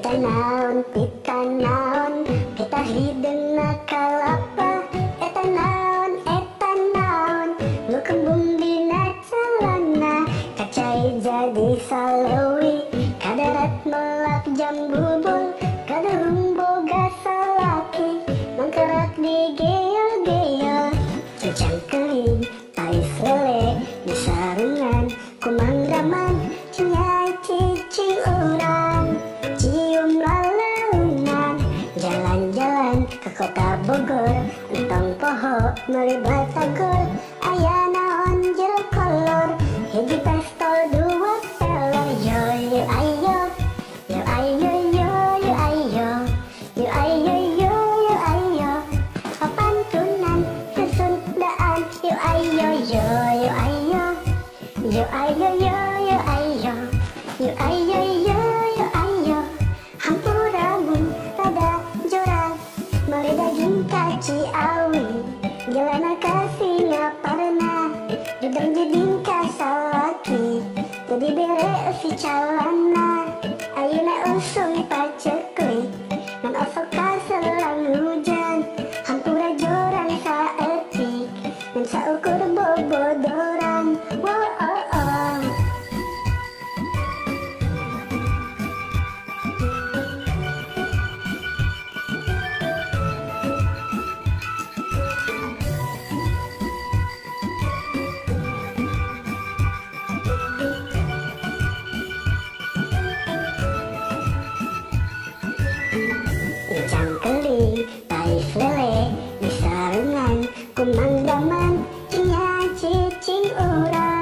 pita naon, pita hidung na kalapa. Eta naon, lukembung dina calana. Kacai jadi salawi, kadarat melak jam bubul. Kadahung boga salaki, mangkerak digeyel-geyel. Cicang keling, tais lele, disarungan, kumanggaman, cinyai cicing urang. Cium lalaunan, jalan-jalan ke kota Bogor, entong poho meuli batagor. Aya naon jero kolor, hiji pistol dua pelor. Yo yo ayo, yo ayo yo yo ayo, yo ayo yo yo ayo. Papantunan kesundaan, yo ayo yo yo ayo, yo ayo yo yo ayo, yo ayo yo yo ayo. Hampuramun tada jorang, meuli daging kaci awi. Jelana kasih ngaparna, judang jeding kasalaki. Jadi bere si calana, ayeuna usung paceklik. Ngan osok kaselang hujan, hampura jorang saeutik. Ngan saukur bobodoran, wow oh oh. Cangkeli, tais lele, disarungan, kumanggaman, cinya cicing urang.